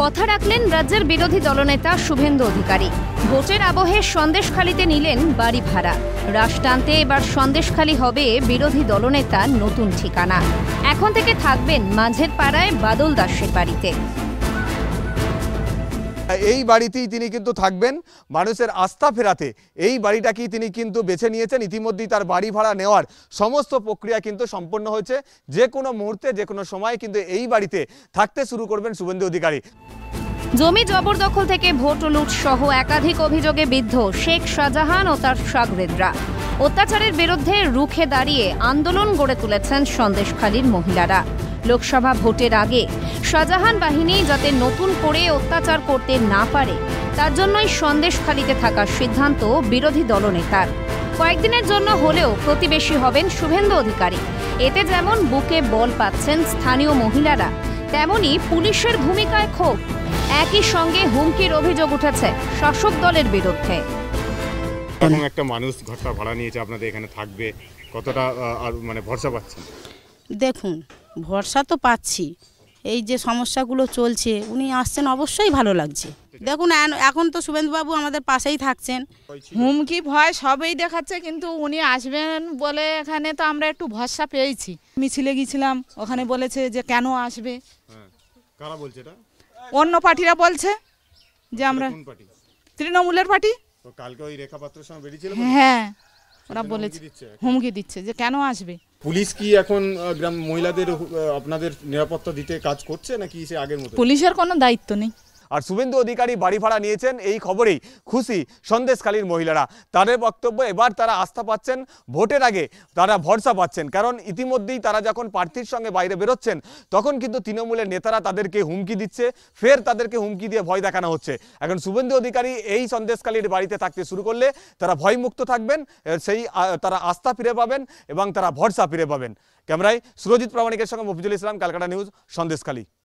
কথা রাখলেন রাজ্যের বিরোধী দলনেতা শুভেন্দু অধিকারী। ভোটের আবহে সন্দেশখালীতে নিলেন বাড়ি ভাড়া। রাশ টানতে এবার সন্দেশখালী হবে বিরোধী দলনেতার নতুন ঠিকানা। এখন থেকে থাকবেন মাঝের পাড়ায় বাদল দাসের বাড়িতে। এই বাড়িতেই তিনি কিন্তু থাকবেন মানুষের আস্থা ফেরাতে। এই বাড়িটাকেই তিনি কিন্তু বেছে নিয়েছেন। ইতিমধ্যেই তার বাড়ি ভাড়া নেওয়ার সমস্ত প্রক্রিয়া কিন্তু সম্পন্ন হয়েছে। যে কোনো মুহূর্তে যে কোনো সময় কিন্তু এই বাড়িতে থাকতে শুরু করবেন শুভেন্দু অধিকারী। জমি জবরদখল থেকে ভোট লুট সহ একাধিক অভিযোগে বিদ্ধ শেখ শাহজাহান ও তার শাগরেদরা। অত্যাচারের বিরুদ্ধে রুখে দাঁড়িয়ে আন্দোলন গড়ে তুলেছেন সন্দেশখালীর মহিলারা। লোকসভা ভোটের আগে শাহজাহান বাহিনী যাতে নতুন করে অত্যাচার করতে না পারে তার জন্যই সন্দেশখালীতে থাকার সিদ্ধান্ত বিরোধী দলনেতার। কয়েকদিনের জন্য হলেও প্রতিবেশী হবেন শুভেন্দু অধিকারী। এতে যেমন বুকে বল পাচ্ছেন স্থানীয় মহিলারা, তেমনি পুলিশের ভূমিকায় ক্ষোভ। একই সঙ্গে হুমকির অভিযোগ উঠেছে শাসক দলের বিরুদ্ধে। এরকম একটা মানুষ ঘরটা ভাড়া নিয়েছে, আপনাদের এখানে থাকবে, কতটা মানে ভরসা পাচ্ছেন? দেখুন, ভরসা তো পাচ্ছি। এই যে সমস্যাগুলো চলছে উনি আসছেন, অবশ্যই ভালো লাগছে। দেখুন এখন তো শুভেন্দুবাবু আমাদের পাশেই থাকছেন। হুমকি ভয় সবই দেখাচ্ছে, কিন্তু উনি আসবেন বলে এখানে তো আমরা একটু ভরসা পেয়েছি। মিছিলে গিয়েছিলাম, ওখানে বলেছে যে কেন আসবে। কারা বলছে এটা? অন্য পার্টিরা বলছে যে আমরা তৃণমূলের পার্টি। তো কালকে ওই রেখা পাত্রের সঙ্গে বেরিয়েছিল। হ্যাঁ, ওরা বলেছে হুমকি দিচ্ছে যে কেন আসবে। পুলিশ কি এখন গ্রাম মহিলাদের আপনাদের নিরাপত্তা দিতে কাজ করছে নাকি সে আগের মতো? পুলিশের কোনো দায়িত্ব নেই। আর শুভেন্দু অধিকারী বাড়ি ভাড়া নিয়েছেন, এই খবরেই খুশি সন্দেশখালীর মহিলারা। তাদের বক্তব্য, এবার তারা আস্থা পাচ্ছেন, ভোটের আগে তারা ভরসা পাচ্ছেন। কারণ ইতিমধ্যেই তারা যখন প্রার্থীর সঙ্গে বাইরে বেরোচ্ছেন তখন কিন্তু তৃণমূলের নেতারা তাদেরকে হুমকি দিচ্ছে, ফের তাদেরকে হুমকি দিয়ে ভয় দেখানো হচ্ছে। এখন শুভেন্দু অধিকারী এই সন্দেশখালীর বাড়িতে থাকতে শুরু করলে তারা ভয়মুক্ত থাকবেন, সেই তারা আস্থা ফিরে পাবেন এবং তারা ভরসা ফিরে পাবেন। ক্যামেরায় সুরজিৎ প্রামাণিকের সঙ্গে মফিজুল ইসলাম, ক্যালকাটা নিউজ, সন্দেশখালী।